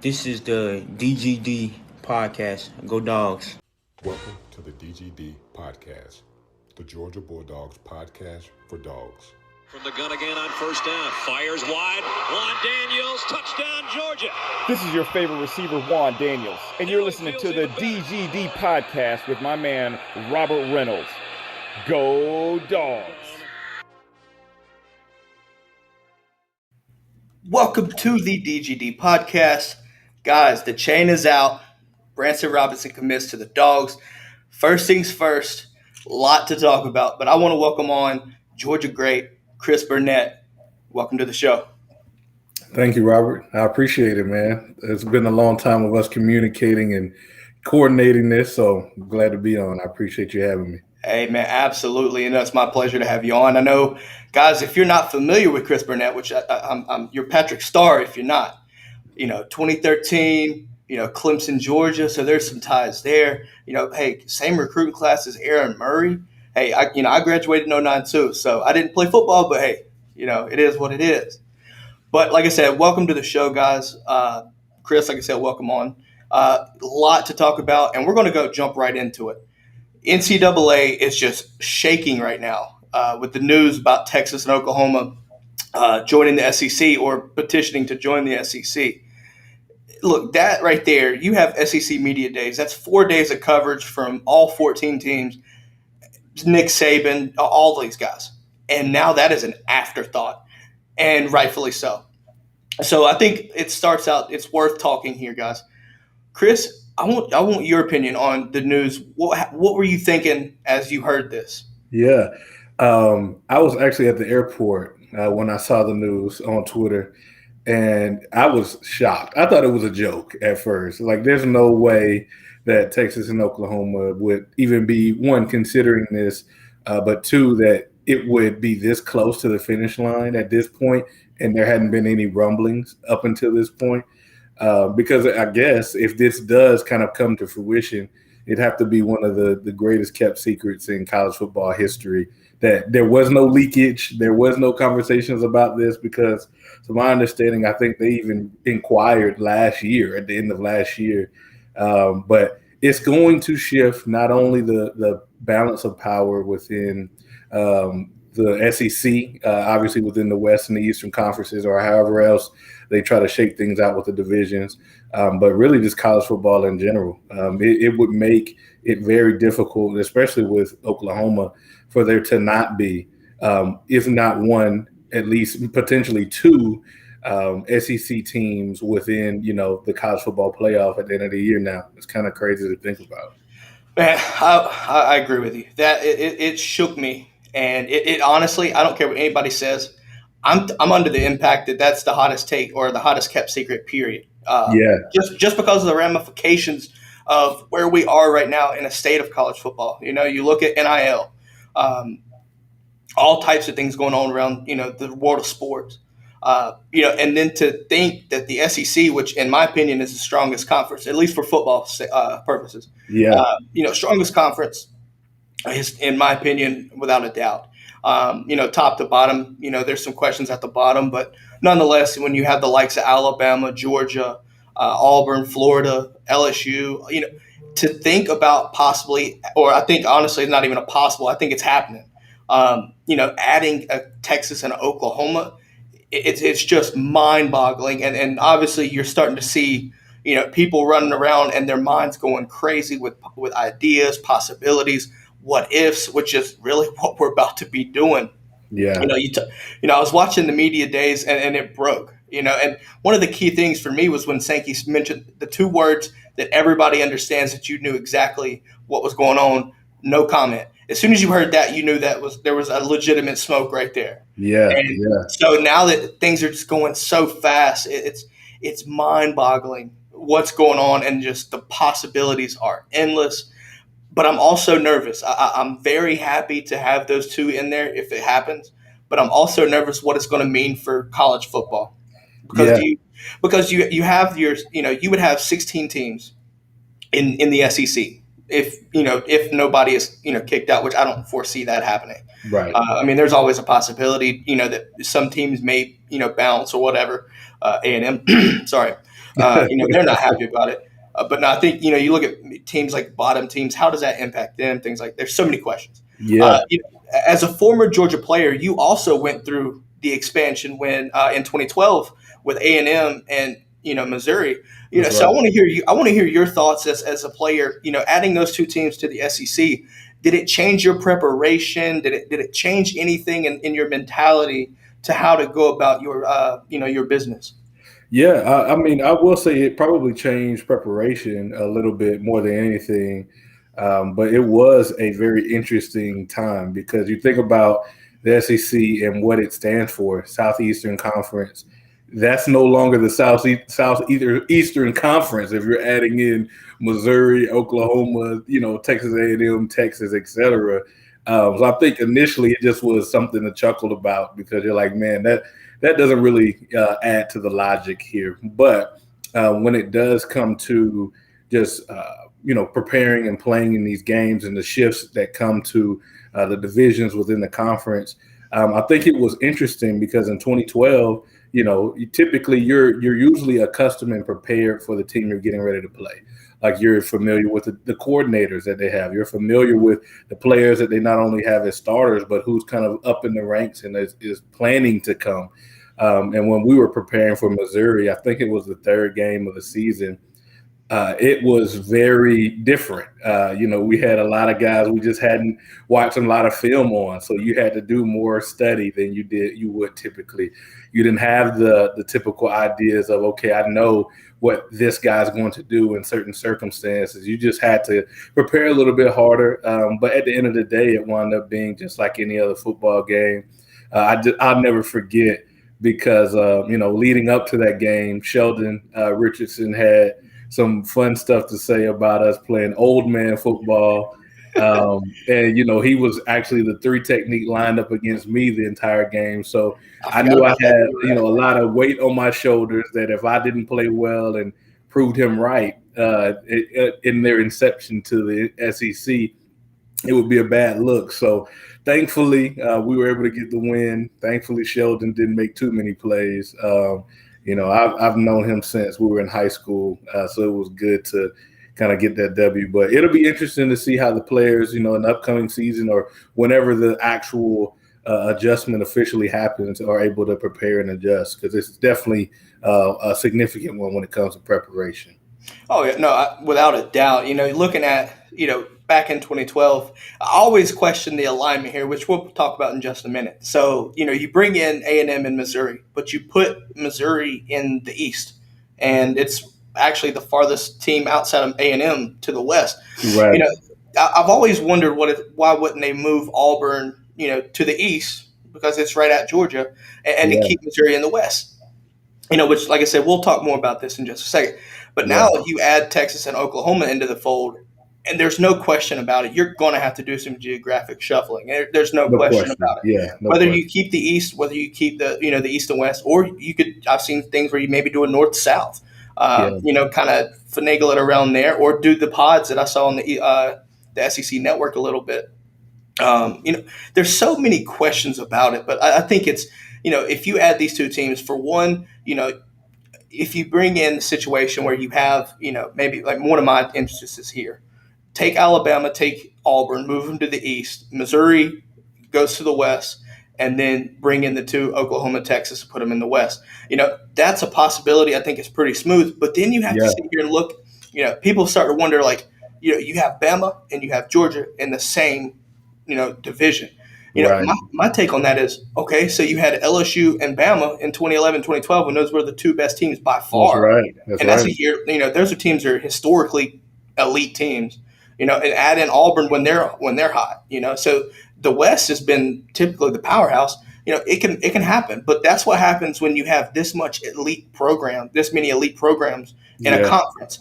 This is the DGD podcast. Go Dogs. Welcome to the DGD podcast, the Georgia Bulldogs podcast for dogs. From the gun again on first down. Fires wide. Juan Daniels, touchdown, Georgia. This is your favorite receiver, Juan Daniels, and you're listening to the DGD podcast with my man, Robert Reynolds. Go Dogs. Welcome to the DGD podcast. Guys, the chain is out. Branson Robinson commits to the Dogs. First things first, a lot to talk about, but I want to welcome on Georgia great Chris Burnette. Welcome to the show. Thank you, Robert. I appreciate it, man. It's been a long time of us communicating and coordinating this, so I'm glad to be on. I appreciate you having me. Hey, man, absolutely. And it's my pleasure to have you on. I know, guys, if you're not familiar with Chris Burnette, which you're Patrick Starr if you're not, 2013, Clemson, Georgia. So there's some ties there. Hey, same recruiting class as Aaron Murray. Hey, I graduated in 09 too. So I didn't play football, but hey, it is what it is. But like I said, welcome to the show, guys. Chris, like I said, welcome on. A lot to talk about, and we're going to jump right into it. NCAA is just shaking right now with the news about Texas and Oklahoma joining the SEC or petitioning to join the SEC. Look, that right there, you have SEC Media Days. That's 4 days of coverage from all 14 teams, Nick Saban, all these guys. And now that is an afterthought, and rightfully so. So I think it starts out, it's worth talking here, guys. Chris, I want your opinion on the news. What were you thinking as you heard this? Yeah. I was actually at the airport when I saw the news on Twitter, and I was shocked. I thought it was a joke at first. Like, there's no way that Texas and Oklahoma would even be, one, considering this, but two, that it would be this close to the finish line at this point, and there hadn't been any rumblings up until this point. Because I guess if this does kind of come to fruition, it'd have to be one of the greatest kept secrets in college football history, that there was no leakage, there was no conversations about this, because to my understanding, I think they even inquired last year, at the end of last year. But it's going to shift not only the balance of power within the SEC, obviously within the West and the Eastern conferences, or however else they try to shake things out with the divisions, but really just college football in general. It would make it very difficult, especially with Oklahoma, for there to not be, if not one, at least potentially two SEC teams within, the college football playoff at the end of the year now. It's kind of crazy to think about. Man, I agree with you. That it shook me. And it honestly, I don't care what anybody says. I'm under the impact that that's the hottest take or the hottest kept secret, period. Just because of the ramifications of where we are right now in a state of college football. You look at NIL, all types of things going on around, the world of sports. And then to think that the SEC, which in my opinion is the strongest conference, at least for football purposes. Strongest conference is, in my opinion, without a doubt. Top to bottom, there's some questions at the bottom, but nonetheless, when you have the likes of Alabama, Georgia, Auburn, Florida, LSU, to think about possibly, or I think honestly it's not even a possible, I think it's happening. Adding a Texas and Oklahoma, it's just mind-boggling, and obviously you're starting to see people running around and their minds going crazy with ideas, possibilities, what ifs, which is really what we're about to be doing. Yeah. I was watching the media days and it broke, and one of the key things for me was when Sankey mentioned the two words that everybody understands, that you knew exactly what was going on, no comment. As soon as you heard that, you knew there was a legitimate smoke right there. Yeah. So now that things are just going so fast, it's mind-boggling what's going on, and just the possibilities are endless. But I'm also nervous. I'm very happy to have those two in there if it happens. But I'm also nervous what it's going to mean for college football. Because you have you would have 16 teams in the SEC if nobody is kicked out, which I don't foresee that happening. Right. There's always a possibility that some teams may bounce or whatever. A&M, sorry. They're not happy about it. But no, I think, you look at teams like bottom teams, how does that impact them? Things like there's so many questions. Yeah, As a former Georgia player, you also went through the expansion when in 2012 with A&M and Missouri. that's So I right. want to hear you. I want to hear your thoughts as a player. Adding those two teams to the SEC, did it change your preparation? Did it change anything in your mentality to how to go about your business? Yeah, I mean, I will say it probably changed preparation a little bit more than anything, but it was a very interesting time because you think about the SEC and what it stands for, Southeastern Conference. That's no longer the Eastern Conference. If you're adding in Missouri, Oklahoma, Texas A&M, Texas, etc. So I think initially it just was something to chuckle about because you're like, man, that doesn't really add to the logic here. But when it does come to just preparing and playing in these games and the shifts that come to the divisions within the conference, I think it was interesting because in 2012, typically you're usually accustomed and prepared for the team you're getting ready to play. Like you're familiar with the coordinators that they have. You're familiar with the players that they not only have as starters, but who's kind of up in the ranks and is planning to come. And when we were preparing for Missouri, I think it was the third game of the season. It was very different. We had a lot of guys we just hadn't watched a lot of film on, so you had to do more study than you would typically. You didn't have the typical ideas of, okay, I know what this guy's going to do in certain circumstances. You just had to prepare a little bit harder. But at the end of the day, it wound up being just like any other football game. I'll never forget because leading up to that game, Sheldon Richardson had some fun stuff to say about us playing old man football. And he was actually the three technique lined up against me the entire game. So I knew I had, a lot of weight on my shoulders that if I didn't play well and proved him right in their inception to the SEC, it would be a bad look. So thankfully, we were able to get the win. Thankfully, Sheldon didn't make too many plays. I've known him since we were in high school, so it was good to kind of get that W. But it'll be interesting to see how the players, in the upcoming season or whenever the actual adjustment officially happens, are able to prepare and adjust because it's definitely a significant one when it comes to preparation. Oh, yeah, no, without a doubt. Looking at, back in 2012, I always question the alignment here, which we'll talk about in just a minute. So, you bring in A&M and Missouri, but you put Missouri in the East, and it's actually the farthest team outside of A&M to the West. Right. I've always wondered why wouldn't they move Auburn, to the East because it's right at Georgia, and to keep Missouri in the West. Which, like I said, we'll talk more about this in just a second. But now you add Texas and Oklahoma into the fold, and there's no question about it. You're going to have to do some geographic shuffling. There's no question about it. Yeah, whether you keep the East, whether you keep the the East and West, or you could. I've seen things where you maybe do a North South. Kind of finagle it around there, or do the pods that I saw on the SEC network a little bit. There's so many questions about it, but I think it's if you add these two teams, for one, if you bring in the situation where you have, maybe like one of my instances here, take Alabama, take Auburn, move them to the East, Missouri goes to the West, and then bring in the two, Oklahoma, Texas, put them in the West. That's a possibility. I think it's pretty smooth. But then you have to sit here and look, people start to wonder, like, you have Bama and you have Georgia in the same, division. Right. My take on that is, okay, so you had LSU and Bama in 2011, 2012, and those were the two best teams by far. That's a year, those are teams that are historically elite teams, and add in Auburn when they're hot, so the West has been typically the powerhouse. It can happen, but that's what happens when you have this many elite programs in a conference.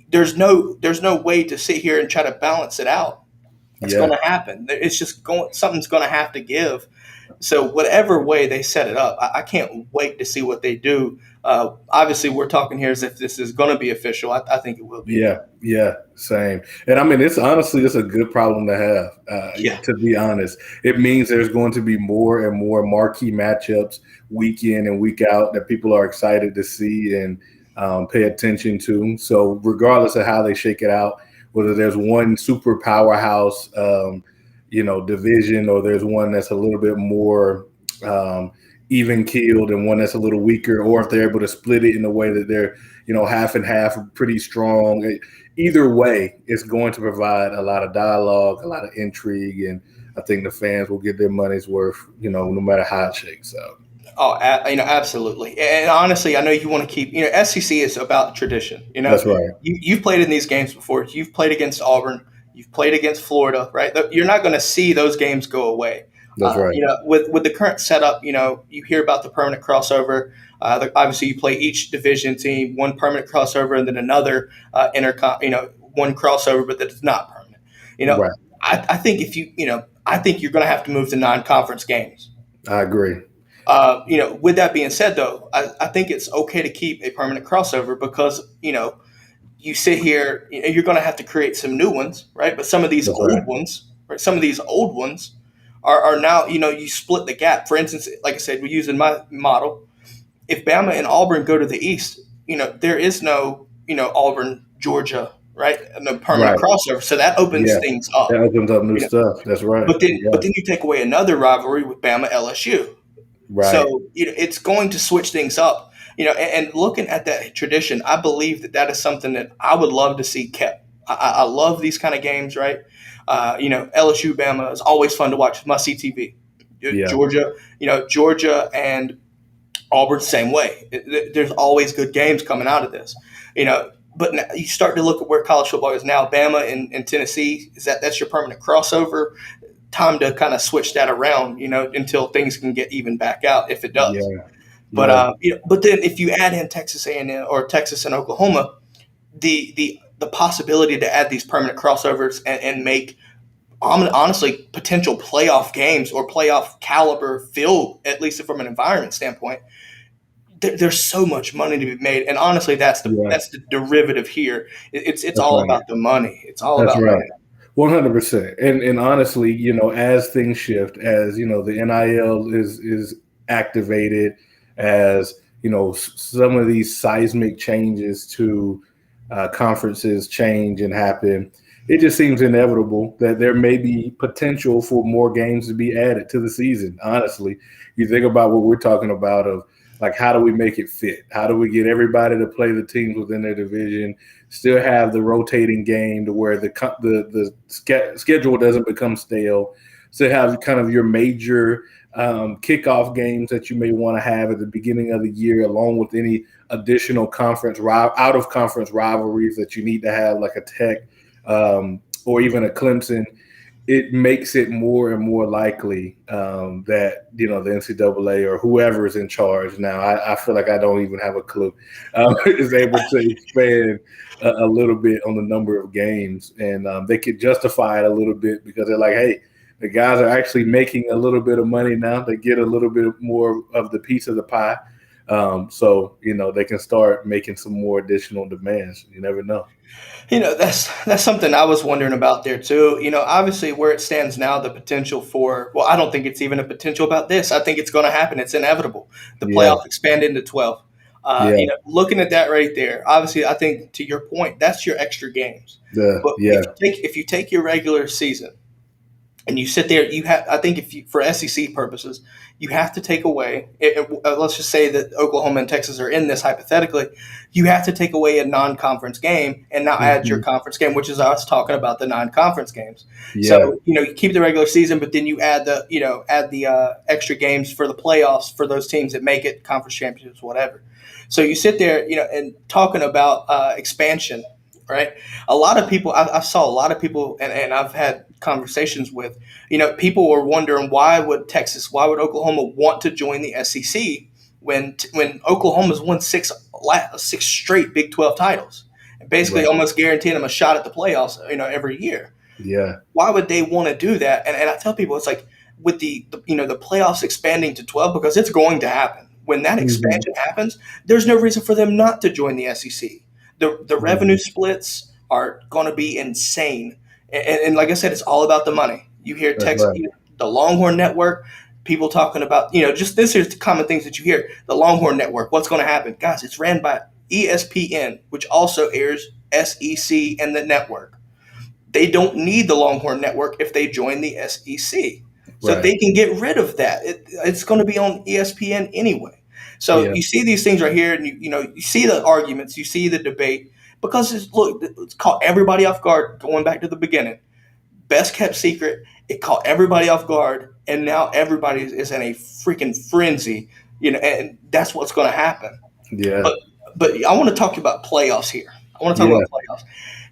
There's no way to sit here and try to balance it out. It's going to happen. It's just something's going to have to give. So whatever way they set it up, I can't wait to see what they do. Obviously, we're talking here as if this is going to be official. I think it will be. Yeah, same. And I mean, it's a good problem to have, to be honest. It means there's going to be more and more marquee matchups week in and week out that people are excited to see. And pay attention to. So regardless of how they shake it out, whether there's one super powerhouse, division, or there's one that's a little bit more even keeled and one that's a little weaker, or if they're able to split it in a way that they're, half and half pretty strong. Either way, it's going to provide a lot of dialogue, a lot of intrigue, and I think the fans will get their money's worth, no matter how it shakes out. Oh, absolutely. And honestly, I know you want to keep, SEC is about tradition. That's right. You've played in these games before. You've played against Auburn. You've played against Florida, right? You're not going to see those games go away. That's right. With the current setup, you hear about the permanent crossover. Obviously, you play each division team, one permanent crossover, and then another one crossover, but that's not permanent. Right. I think I think you're going to have to move to non-conference games. I agree. With that being said, though, I think it's okay to keep a permanent crossover because, you sit here, you're going to have to create some new ones, right? But some of these ones, right? Some of these old ones are now, you split the gap. For instance, like I said, we're using my model. If Bama and Auburn go to the East, there is no, Auburn, Georgia, right? No permanent crossover. So that opens things up. That opens up new stuff. That's right. But then you take away another rivalry with Bama LSU. Right. So it's going to switch things up, and looking at that tradition, I believe that is something that I would love to see kept. I love these kind of games, right? LSU Bama is always fun to watch. Must see TV. Yeah. Georgia and Auburn, same way. There's always good games coming out of this, But now you start to look at where college football is now. Bama and Tennessee, that's your permanent crossover. Time to kind of switch that around, until things can get even back out if it does. Yeah. But but then if you add in Texas A&M or Texas and Oklahoma, the possibility to add these permanent crossovers and make honestly potential playoff games or playoff caliber feel, at least from an environment standpoint, there's so much money to be made, and honestly, that's the derivative here. It's all about the money. It's all about money. 100%. And honestly, as things shift, as the NIL is activated, as some of these seismic changes to conferences change and happen, it just seems inevitable that there may be potential for more games to be added to the season. Honestly, you think about what we're talking about of, like, how do we make it fit? How do we get everybody to play the teams within their division, still have the rotating game to where the schedule doesn't become stale, still have kind of your major kickoff games that you may want to have at the beginning of the year, along with any additional out-of-conference rivalries that you need to have, like a Tech or even a Clemson. It makes it more and more likely that, the NCAA or whoever is in charge now, I feel like I don't even have a clue, is able to expand a little bit on the number of games. And they could justify it a little bit because they're like, hey, the guys are actually making a little bit of money now. They get a little bit more of the piece of the pie. So, they can start making some more additional demands. You never know. That's something I was wondering about there too. Obviously where it stands now, the potential for, I don't think it's even a potential about this. I think it's going to happen. It's inevitable. The playoff expand into 12. Looking at that right there, obviously, I think to your point, that's your extra games. But if you take your regular season and you sit there, I think for SEC purposes, you have to take away. Let's just say that Oklahoma and Texas are in this hypothetically. You have to take away a non-conference game and now add your conference game, which is us talking about the non-conference games. Yeah. So you keep the regular season, but then you add the extra games for the playoffs for those teams that make it, conference championships, whatever. So you sit there, and talking about expansion. Right. A lot of people, I saw a lot of people, and I've had conversations with, people were wondering why would Oklahoma want to join the SEC when Oklahoma's won six straight Big 12 titles, and basically almost guaranteeing them a shot at the playoffs, every year. Yeah. Why would they want to do that? And I tell people, it's like with the playoffs expanding to 12, because it's going to happen. When that expansion happens, there's no reason for them not to join the SEC. The revenue splits are going to be insane. And like I said, it's all about the money. You hear Texas, the Longhorn Network, people talking about, just this is the common things that you hear. The Longhorn Network, what's going to happen? Guys, it's ran by ESPN, which also airs SEC and the network. They don't need the Longhorn Network if they join the SEC. So Right. they can get rid of that. It's going to be on ESPN anyway. So Yeah. you see these things right here, and you see the arguments, you see the debate, because it's caught everybody off guard. Going back to the beginning, best kept secret. It caught everybody off guard, and now everybody is in a freaking frenzy. And that's what's going to happen. Yeah. But I want to talk about playoffs here. I want to talk Yeah. about playoffs.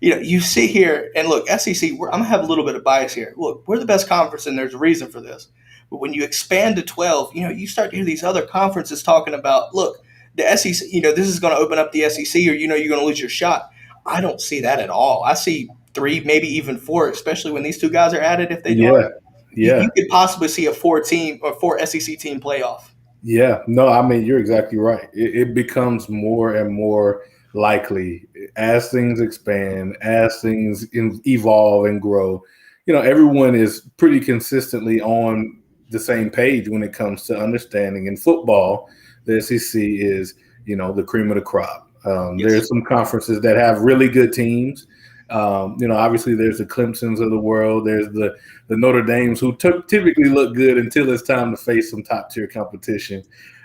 You sit here and look, SEC, I'm going to have a little bit of bias here. Look, we're the best conference, and there's a reason for this. But when you expand to 12, you start to hear these other conferences talking about, look, the SEC, this is going to open up the SEC, or, you're going to lose your shot. I don't see that at all. I see 3, maybe even 4, especially when these two guys are added, if they join. Yeah. You could possibly see a 4 SEC team playoff. Yeah, no, I mean, you're exactly right. It becomes more and more likely as things expand, as things evolve and grow. Everyone is pretty consistently on the same page when it comes to understanding. In football, the SEC is, the cream of the crop. Yes. There's some conferences that have really good teams. Obviously there's the Clemsons of the world. There's the Notre Dames who typically look good until it's time to face some top tier competition,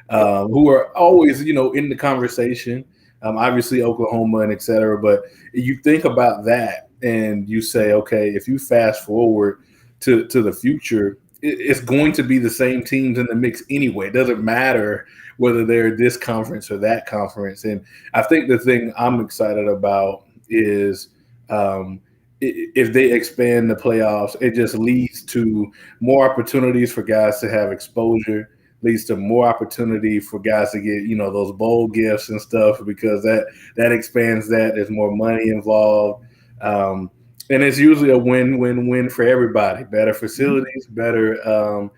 who are always, in the conversation. Obviously Oklahoma and et cetera. But you think about that and you say, okay, if you fast forward to the future, it's going to be the same teams in the mix anyway. It doesn't matter whether they're this conference or that conference. And I think the thing I'm excited about is if they expand the playoffs, it just leads to more opportunities for guys to have exposure, leads to more opportunity for guys to get, those bowl gifts and stuff, because that expands that. There's more money involved. And it's usually a win-win-win for everybody. Better facilities, better,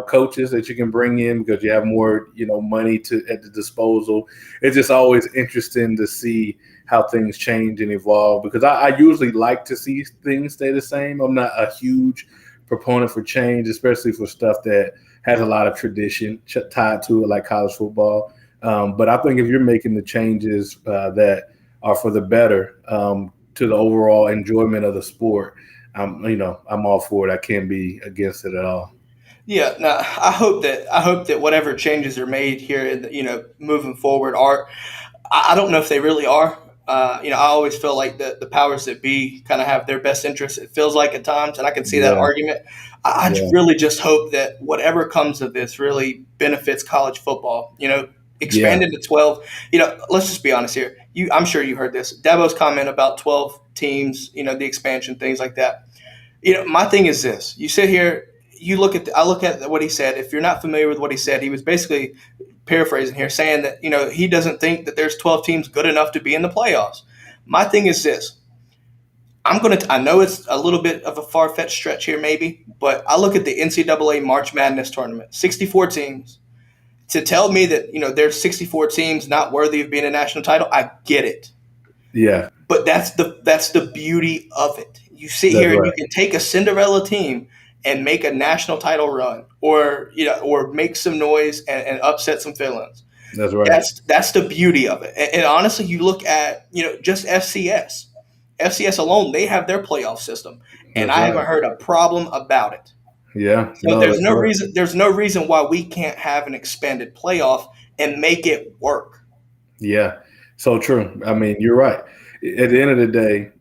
coaches that you can bring in because you have more, money at the disposal. It's just always interesting to see how things change and evolve, because I usually like to see things stay the same. I'm not a huge proponent for change, especially for stuff that has a lot of tradition tied to it, like college football. But I think if you're making the changes that are for the better to the overall enjoyment of the sport, I'm all for it. I can't be against it at all. Yeah, no, I hope that whatever changes are made here, moving forward are. I don't know if they really are. I always feel like the powers that be kind of have their best interests. It feels like at times, and I can see that argument. I really just hope that whatever comes of this really benefits college football. Expanded to 12. Let's just be honest here. I'm sure you heard this. Dabo's comment about 12 teams. The expansion, things like that. My thing is this: you sit here. I look at what he said. If you're not familiar with what he said, he was basically paraphrasing here, saying that he doesn't think that there's 12 teams good enough to be in the playoffs. My thing is this: I know it's a little bit of a far-fetched stretch here, maybe, but I look at the NCAA March Madness tournament, 64 teams. To tell me that there's 64 teams not worthy of being a national title, I get it. Yeah, but that's the beauty of it. You sit here and you can take a Cinderella team and make a national title run, or make some noise and upset some feelings. That's right. That's the beauty of it. And honestly, you look at just FCS. FCS alone, they have their playoff system, and I haven't heard a problem about it. Yeah. So there's no reason. There's no reason why we can't have an expanded playoff and make it work. Yeah, so true. I mean, you're right. At the end of the day,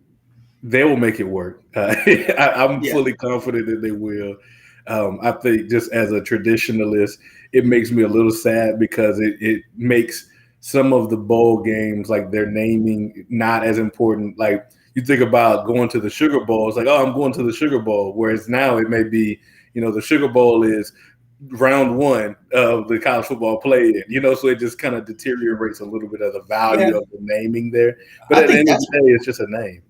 they will make it work. I'm fully confident that they will. I think just as a traditionalist, it makes me a little sad because it makes some of the bowl games, like their naming, not as important. Like you think about going to the Sugar Bowl, it's like, oh, I'm going to the Sugar Bowl. Whereas now it may be, the Sugar Bowl is round one of the college football play-in, so it just kind of deteriorates a little bit of the value of the naming there. But at the end of the day, it's just a name.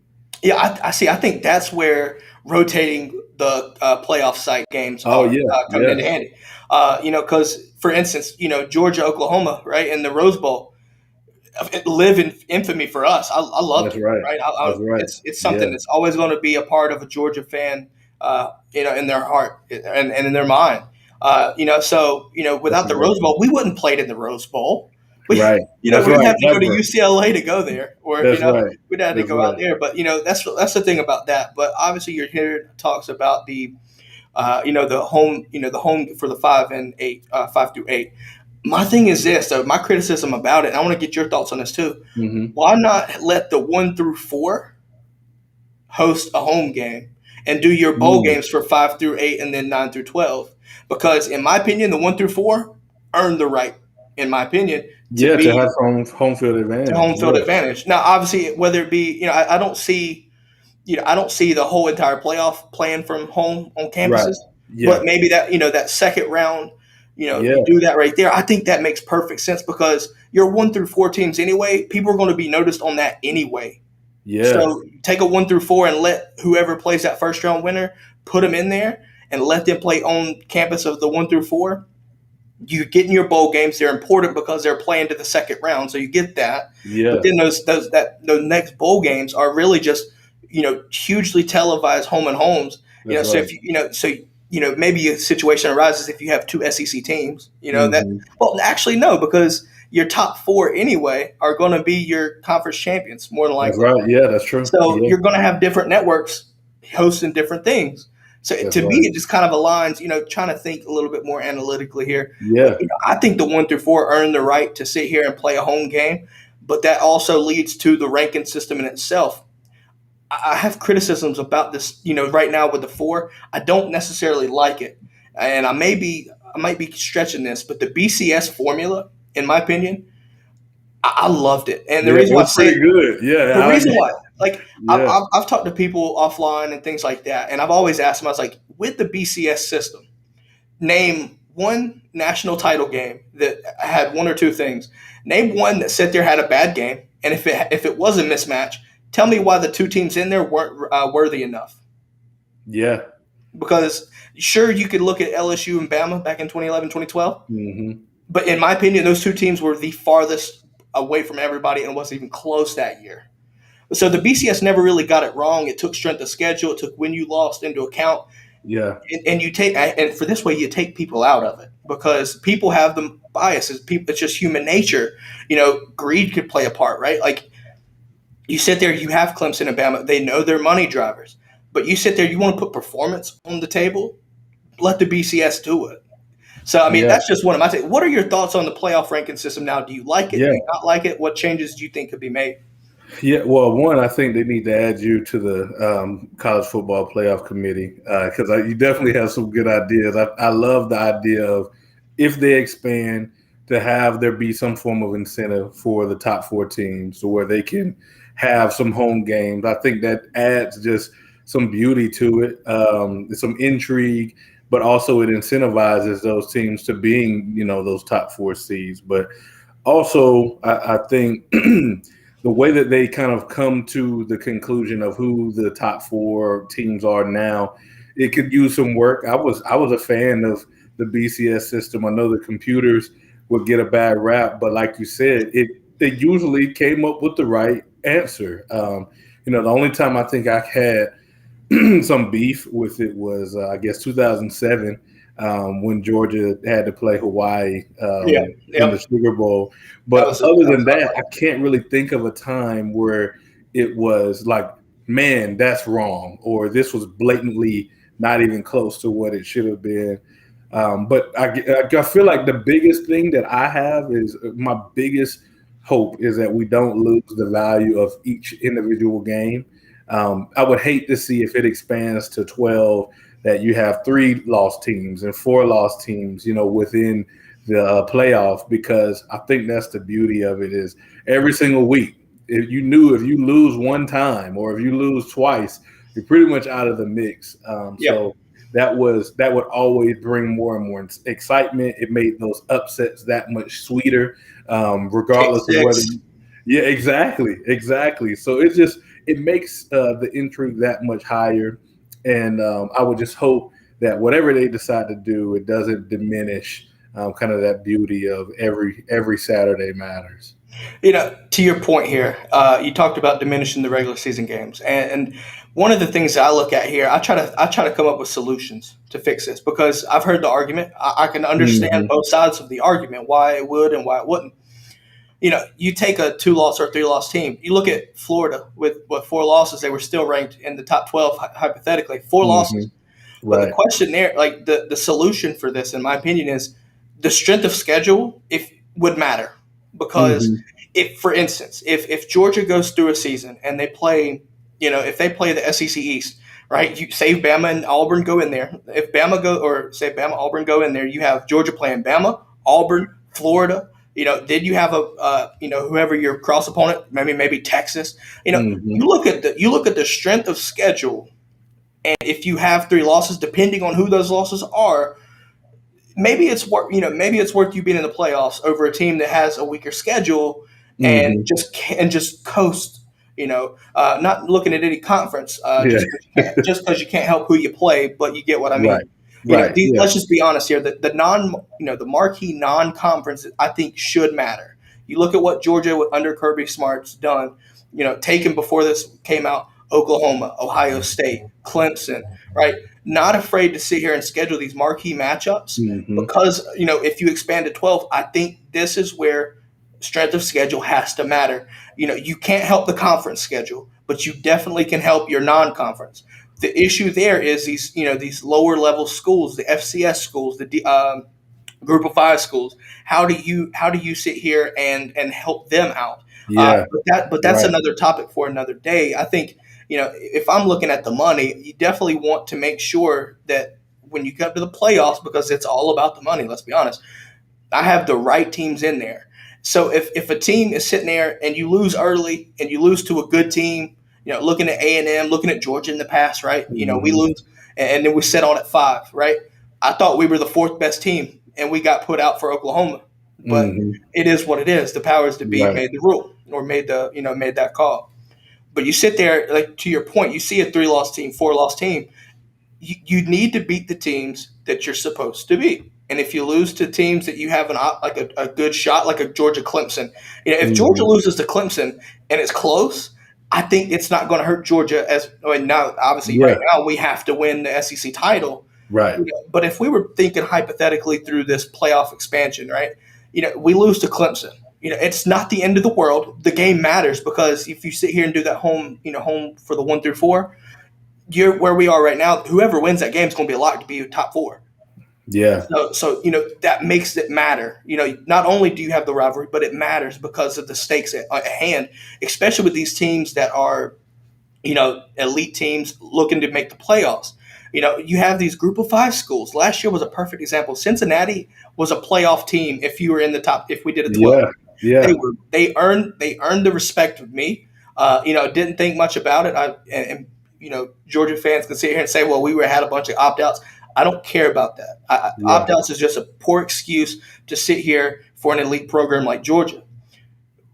Yeah, I see. I think that's where rotating the playoff site games come into handy. Because, for instance, Georgia, Oklahoma, right, in the Rose Bowl, live in infamy for us. I love it. Right? It's something that's always going to be a part of a Georgia fan, in their heart and in their mind. Without the Rose Bowl, we wouldn't play it in the Rose Bowl. Right. We That's didn't right. have to go to Ever. UCLA to go there, or That's right. we didn't have to That's go out right. there. But that's the thing about that. But obviously, you're hearing talks about the home for the 5 and 8, 5 through 8. My thing is this, though. My criticism about it. And I want to get your thoughts on this too. Hmm. Why not let the 1 through 4 host a home game and do your bowl games for 5 through 8 and then 9 through 12? Because in my opinion, the 1 through 4 earned the right, in my opinion, to Yeah, to be have home field the advantage. home field Yeah. advantage. Now, obviously, whether it be, I don't see, I don't see the whole entire playoff playing from home on Right. campuses, Yeah. but maybe that second round, Yeah. you do that right there. I think that makes perfect sense because your 1 through 4 teams anyway, people are going to be noticed on that anyway. Yeah. So take a 1 through 4 and let whoever plays that first round winner put them in there and let them play on campus of the 1 through 4. You get in your bowl games; they're important because they're playing to the second round, so you get that. But Yeah. then those next bowl games are really just hugely televised home and homes. That's So right. if maybe a situation arises if you have two SEC teams. That Hmm. well actually no, because your top 4 anyway are going to be your conference champions more than That's likely. right. Yeah, that's true. So Yeah, you're going to have different networks hosting different things. So that's to me, right. it just kind of aligns, trying to think a little bit more analytically here. But, Yeah. I think the 1 through 4 earn the right to sit here and play a home game, but that also leads to the ranking system in itself. I have criticisms about this, right now with the 4. I don't necessarily like it. And I might be stretching this, but the BCS formula, in my opinion, I loved it. And the Yeah, reason why I it's say pretty good. Yeah. the reason why, like, Yeah. I've talked to people offline and things like that, and I've always asked them, I was like, with the BCS system, name one national title game that had 1 or 2 things. Name one that sat there had a bad game, and if it was a mismatch, tell me why the 2 teams in there weren't worthy enough. Yeah. Because sure, you could look at LSU and Bama back in 2011, 2012, Hmm. but in my opinion, those 2 teams were the farthest away from everybody and wasn't even close that year. So the BCS never really got it wrong. It took strength of schedule. It took when you lost into account. Yeah. And for this way, you take people out of it because people have the biases. It's just human nature. Greed could play a part, right? Like you sit there, you have Clemson and Bama. They know they're money drivers. But you sit there, you want to put performance on the table, let the BCS do it. So, I mean, Yeah. that's just one of my takes. What are your thoughts on the playoff ranking system now? Do you like it? Yeah. Do you not like it? What changes do you think could be made? Yeah, well, one, I think they need to add you to the college football playoff committee because you definitely have some good ideas. I love the idea of if they expand to have there be some form of incentive for the top 4 teams to where they can have some home games. I think that adds just some beauty to it, some intrigue, but also it incentivizes those teams to being, those top 4 seeds. But also, I think the way that they kind of come to the conclusion of who the top 4 teams are now, it could use some work. I was a fan of the BCS system. I know the computers would get a bad rap, but like you said, they usually came up with the right answer. The only time I think I had some beef with it was I guess 2007 when Georgia had to play Hawaii Yeah. in the Yep. Sugar Bowl. That But was other than that, I can't really think of a time where it was like, man, that's wrong, or this was blatantly not even close to what it should have been. But I feel like the biggest thing that I have is my biggest hope is that we don't lose the value of each individual game. I would hate to see if it expands to 12 that you have 3 lost teams and 4 lost teams, within the playoff, because I think that's the beauty of it is every single week, if you lose one time or if you lose twice, you're pretty much out of the mix. So that would always bring more and more excitement. It made those upsets that much sweeter, regardless of whether. Yeah, exactly. So it makes the intrigue that much higher, and I would just hope that whatever they decide to do, it doesn't diminish kind of that beauty of every Saturday matters. To your point here, you talked about diminishing the regular season games, and one of the things that I look at here, I try to come up with solutions to fix this because I've heard the argument. I can understand Mhm. both sides of the argument, why it would and why it wouldn't. you take a 2-loss or a 3-loss team. You look at Florida with 4 losses; they were still ranked in the top 12 hypothetically. 4 losses, but the Right. question there, like the solution for this, in my opinion, is the strength of schedule. If would matter because if, for instance, if Georgia goes through a season and they play, if they play the SEC East, right? You say Bama and Auburn go in there. If Bama go or say Bama Auburn go in there, you have Georgia playing Bama, Auburn, Florida. Then you have whoever your cross opponent, maybe Texas. You look at the strength of schedule, and if you have 3 losses, depending on who those losses are, maybe it's worth you being in the playoffs over a team that has a weaker schedule and just coast. Not looking at any conference, Yeah. just because you can't help who you play, but you get what I mean. Right. Right. Yeah. Let's just be honest here. The marquee non-conference, I think, should matter. You look at what Georgia under Kirby Smart's done. Taken before this came out, Oklahoma, Ohio State, Clemson, right? Not afraid to sit here and schedule these marquee matchups because if you expand to 12, I think this is where strength of schedule has to matter. You can't help the conference schedule, but you definitely can help your non-conference. The issue there is these lower level schools, the FCS schools, the Group of 5 schools. How do you sit here and help them out? Yeah. But that's another topic for another day. I think if I'm looking at the money, you definitely want to make sure that when you come to the playoffs, because it's all about the money. Let's be honest. I have the right teams in there. So if a team is sitting there and you lose early and you lose to a good team, looking at A&M, looking at Georgia in the past, right? We lose and then we sit on at 5, right? I thought we were the 4th best team and we got put out for Oklahoma, but it is what it is. The powers to be made the rule or made that call. But you sit there, like to your point, you see a 3-loss team, 4-loss team. You need to beat the teams that you're supposed to beat. And if you lose to teams that you have a good shot, like a Georgia Clemson, if Georgia loses to Clemson and it's close, I think it's not going to hurt Georgia now. Obviously, right now we have to win the SEC title, right? But if we were thinking hypothetically through this playoff expansion, right? We lose to Clemson. It's not the end of the world. The game matters because if you sit here and do that home for the 1 through 4, you're where we are right now. Whoever wins that game is going to be locked to be top 4. Yeah. So that makes it matter. Not only do you have the rivalry, but it matters because of the stakes at hand, especially with these teams that are, elite teams looking to make the playoffs. You have these Group of 5 schools. Last year was a perfect example. Cincinnati was a playoff team if you were in the top. If we did a 12, they earned the respect of me. Didn't think much about it. Georgia fans can sit here and say, well, we had a bunch of opt-outs. I don't care about that. Opt-outs is just a poor excuse to sit here for an elite program like Georgia.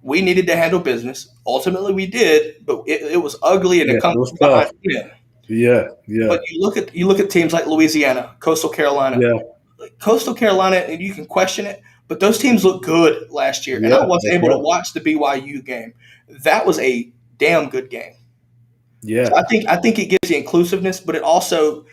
We needed to handle business. Ultimately, we did, but it was ugly and it comes behind. Yeah. But you look at teams like Louisiana, Coastal Carolina. Yeah. Coastal Carolina, and you can question it, but those teams looked good last year. And I was able to watch the BYU game. That was a damn good game. Yeah. So I think it gives you inclusiveness, but it also,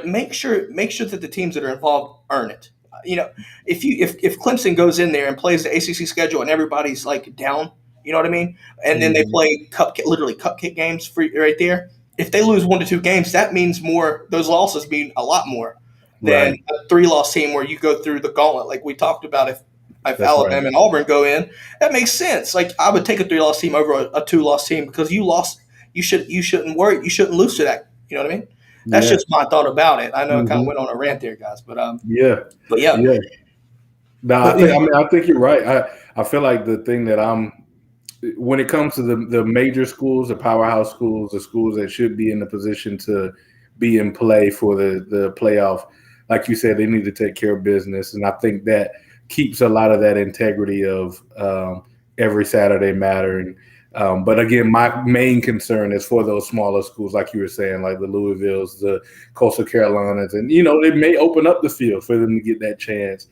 make sure that the teams that are involved earn it. If Clemson goes in there and plays the ACC schedule and everybody's like down, you know what I mean? And then they play cupcake games for right there. If they lose 1 to 2 games, that means more. Those losses mean a lot more than a 3-loss team where you go through the gauntlet like we talked about. If Alabama and Auburn go in, that makes sense. Like I would take a 3-loss team over a 2-loss team because you lost. You shouldn't worry. You shouldn't lose to that. You know what I mean? That's just my thought about it. I know I kind of went on a rant there, guys, but yeah. No, I think you're right. I feel like the thing that when it comes to the major schools, the powerhouse schools, the schools that should be in the position to be in play for the playoff, like you said, they need to take care of business, and I think that keeps a lot of that integrity of every Saturday mattering. But again, my main concern is for those smaller schools, like you were saying, like the Louisvilles, the Coastal Carolinas, and it may open up the field for them to get that chance.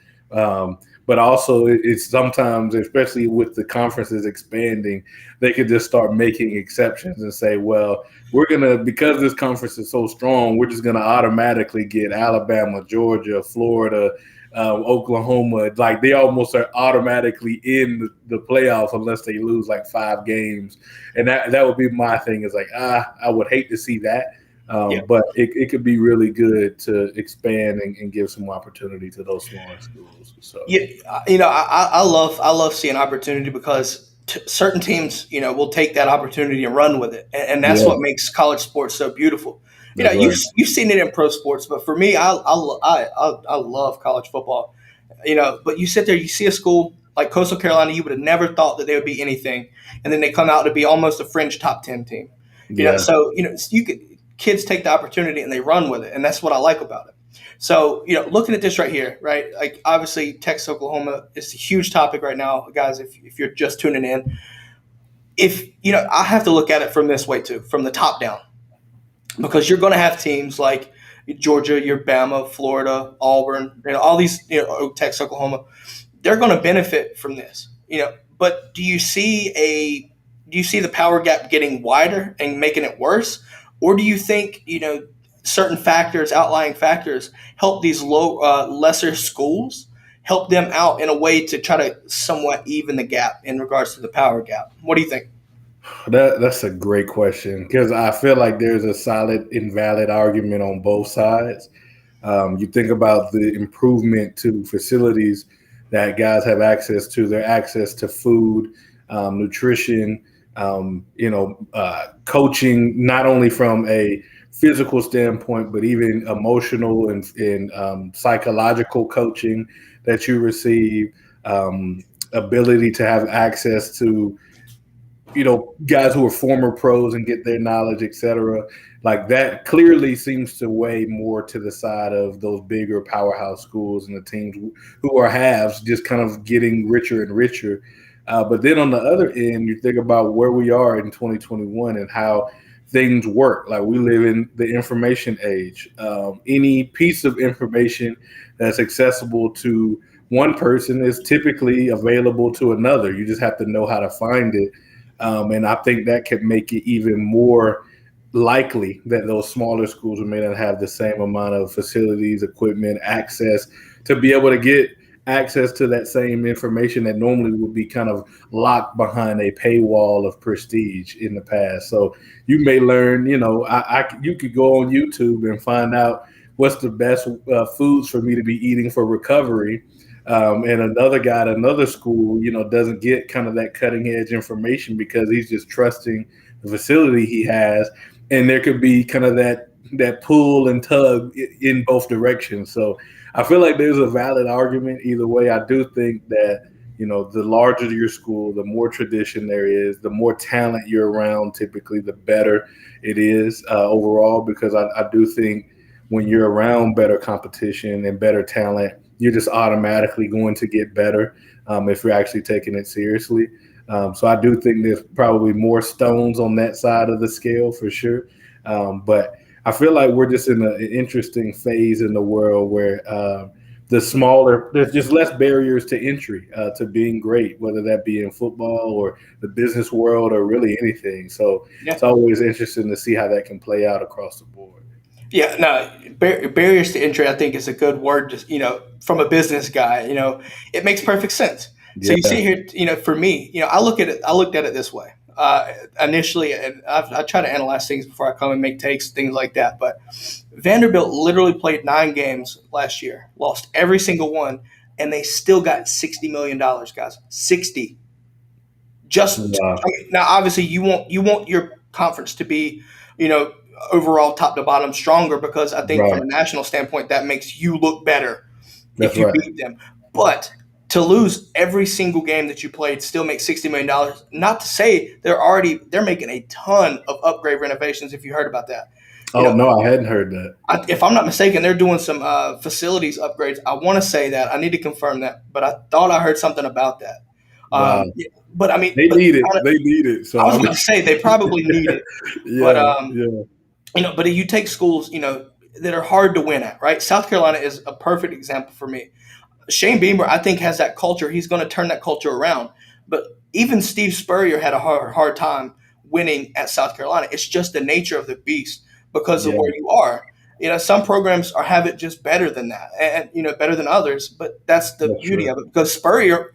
But also, it's sometimes, especially with the conferences expanding, they could just start making exceptions and say, well, because this conference is so strong, we're just gonna automatically get Alabama, Georgia, Florida, Oklahoma, like they almost are automatically in the playoffs unless they lose like 5 games. And that would be my thing is like, I would hate to see that. But it could be really good to expand and give some opportunity to those smaller schools. So I love seeing opportunity because certain teams, will take that opportunity and run with it, and that's what makes college sports so beautiful. That's right. You've seen it in pro sports, but for me, I love college football. But you sit there, you see a school like Coastal Carolina, you would have never thought that they would be anything, and then they come out to be almost a fringe top 10 team. So kids take the opportunity and they run with it, and that's what I like about it. So, looking at this right here, right, like obviously Texas, Oklahoma is a huge topic right now, guys, if you're just tuning in. I have to look at it from this way too, from the top down, because you're going to have teams like Georgia, your Bama, Florida, Auburn, all these, Texas, Oklahoma, they're going to benefit from this, but do you see the power gap getting wider and making it worse? Or do you think, certain factors, outlying factors, help these lesser schools, help them out in a way to try to somewhat even the gap in regards to the power gap? What do you think? That's a great question because I feel like there's a solid invalid argument on both sides. You think about the improvement to facilities that guys have access to, their access to food, nutrition, coaching, not only from a physical standpoint, but even emotional and psychological coaching that you receive, ability to have access to, guys who are former pros and get their knowledge, et cetera. Like that clearly seems to weigh more to the side of those bigger powerhouse schools and the teams who are halves just kind of getting richer and richer. But then on the other end, you think about where we are in 2021 and how things work. Like we live in the information age. Any piece of information that's accessible to one person is typically available to another. You just have to know how to find it. And I think that can make it even more likely that those smaller schools may not have the same amount of facilities, equipment, access to be able to get access to that same information that normally would be kind of locked behind a paywall of prestige in the past. So you may learn, you could go on YouTube and find out what's the best foods for me to be eating for recovery. And another guy at another school, doesn't get kind of that cutting edge information because he's just trusting the facility he has. And there could be kind of that pull and tug in both directions. So I feel like there's a valid argument either way. I do think that, the larger your school, the more tradition there is, the more talent you're around, typically the better it is overall, because I do think when you're around better competition and better talent, you're just automatically going to get better if you're actually taking it seriously. So I do think there's probably more stones on that side of the scale for sure. But I feel like we're just in an interesting phase in the world where there's just less barriers to entry to being great, whether that be in football or the business world or really anything. So It's always interesting to see how that can play out across the board. Yeah, no, barriers to entry, I think, is a good word. Just from a business guy, it makes perfect sense. So you see here, for me, I looked at it this way. Initially, and I try to analyze things before I come and make takes, things like that. But Vanderbilt literally played 9 games last year, lost every single one, and they still got $60 million, guys. 60. Now, obviously, you want your conference to be, overall top to bottom stronger because I think from a national standpoint that makes you look better if you beat them. But to lose every single game that you played, still make $60 million. Not to say they're making a ton of upgrade renovations. If you heard about that. No, I hadn't heard that. If I'm not mistaken, they're doing some facilities upgrades. I want to say that. I need to confirm that, but I thought I heard something about that. Wow. But I mean, they need it. So I was going to say they probably need it. But you take schools, that are hard to win at, right? South Carolina is a perfect example for me. Shane Beamer, I think, has that culture. He's going to turn that culture around. But even Steve Spurrier had a hard time winning at South Carolina. It's just the nature of the beast because of where you are. some programs have it just better than that, and better than others. But that's the beauty of it, because Spurrier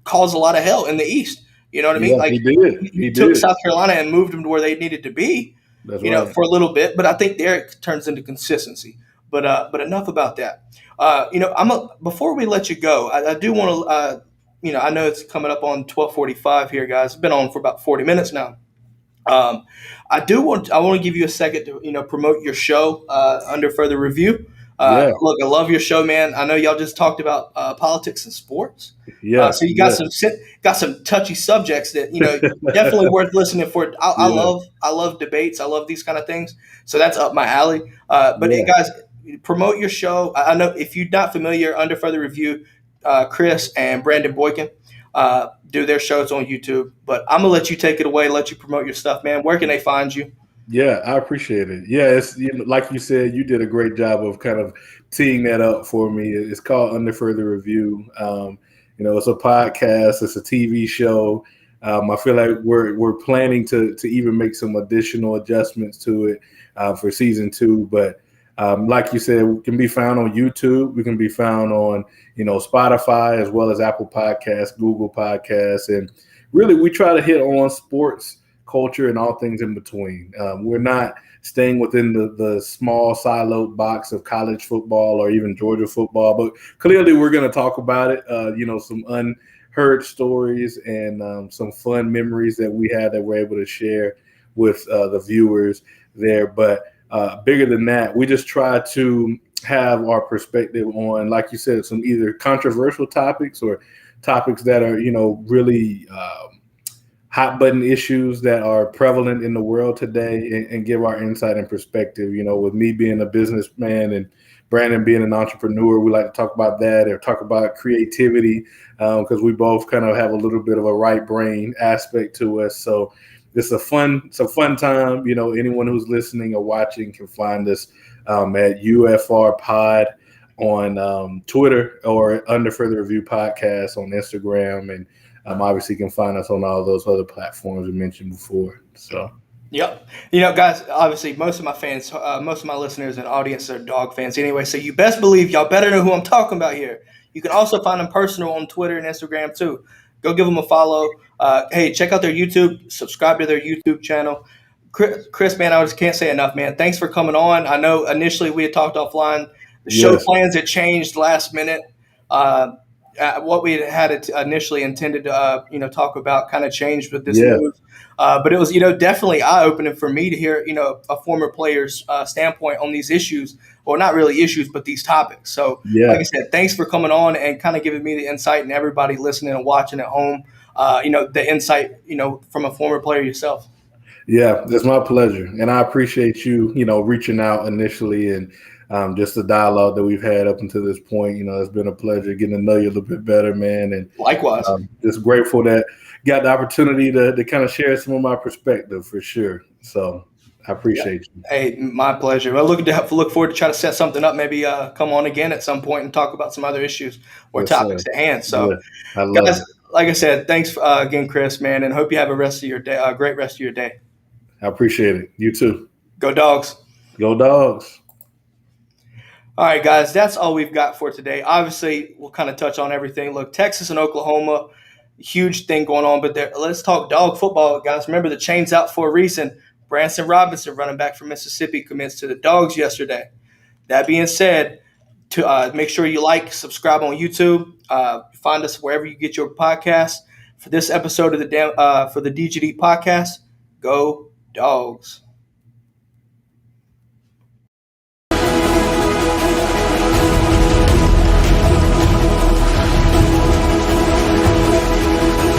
caused a lot of hell in the East. You know what I mean? Yeah, Like he did. he took South Carolina and moved them to where they needed to be. That's right. For a little bit. But I think there it turns into consistency. But enough about that. Before we let you go, I do want to. I know it's coming up on 12:45 here, guys. It's been on for about 40 minutes now. I want to give you a second to promote your show under further review. Yeah. Look, I love your show, man. I know y'all just talked about politics and sports. Yeah. So you got some touchy subjects that definitely worth listening for. I love debates. I love these kind of things. So that's up my alley. Hey, guys, promote your show. I know if you're not familiar, under further review, Chris and Brandon Boykin do their shows on YouTube. But I'm gonna let you take it away. Let you promote your stuff, man. Where can they find you? Yeah, I appreciate it. Yeah, it's like you said, you did a great job of kind of teeing that up for me. It's called Under Further Review. It's a podcast. It's a TV show. I feel like we're planning to even make some additional adjustments to it for season 2. But like you said, we can be found on YouTube. We can be found on Spotify, as well as Apple Podcasts, Google Podcasts, and really we try to hit on sports, culture, and all things in between. We're not staying within the small siloed box of college football or even Georgia football, but clearly we're going to talk about it. Some unheard stories and some fun memories that we had that we're able to share with the viewers there. But bigger than that, we just try to have our perspective on, like you said, some either controversial topics or topics that are, really hot button issues that are prevalent in the world today, and give our insight and perspective. With me being a businessman and Brandon being an entrepreneur, we like to talk about that, or talk about creativity, because we both kind of have a little bit of a right brain aspect to us. So it's a fun time. Anyone who's listening or watching can find us at UFR Pod on Twitter, or Under Further Review Podcast on Instagram, and obviously you can find us on all those other platforms we mentioned before. So. Yep. Guys, obviously most of my fans, most of my listeners and audience are dog fans anyway, so you best believe y'all better know who I'm talking about here. You can also find them personal on Twitter and Instagram too. Go give them a follow. Hey, check out their YouTube, subscribe to their YouTube channel. Chris, man, I just can't say enough, man. Thanks for coming on. I know initially we had talked offline. The show plans had changed last minute. What we had initially intended to, talk about kind of changed with this move. But it was, definitely eye-opening for me to hear, a former player's standpoint on these issues, or not really issues, but these topics. So, like I said, thanks for coming on and kind of giving me the insight, and everybody listening and watching at home, the insight, from a former player yourself. Yeah, it's my pleasure. And I appreciate you, reaching out initially, and just the dialogue that we've had up until this point. It's been a pleasure getting to know you a little bit better, man. And likewise, just grateful that got the opportunity to kind of share some of my perspective, for sure. So I appreciate you. Hey, my pleasure. Well, look forward to try to set something up. Maybe come on again at some point and talk about some other issues or topics at hand. So, guys, like I said, thanks again, Chris, man, and hope you have a great rest of your day. I appreciate it. You too. Go Dogs. Go Dogs. All right, guys, that's all we've got for today. Obviously, we'll kind of touch on everything. Look, Texas and Oklahoma, huge thing going on, but let's talk dog football, guys. Remember, the chain's out for a reason. Branson Robinson, running back from Mississippi, commits to the Dogs yesterday. That being said, to make sure you subscribe on YouTube. Find us wherever you get your podcasts. For this episode of for the DGD podcast, go Dogs.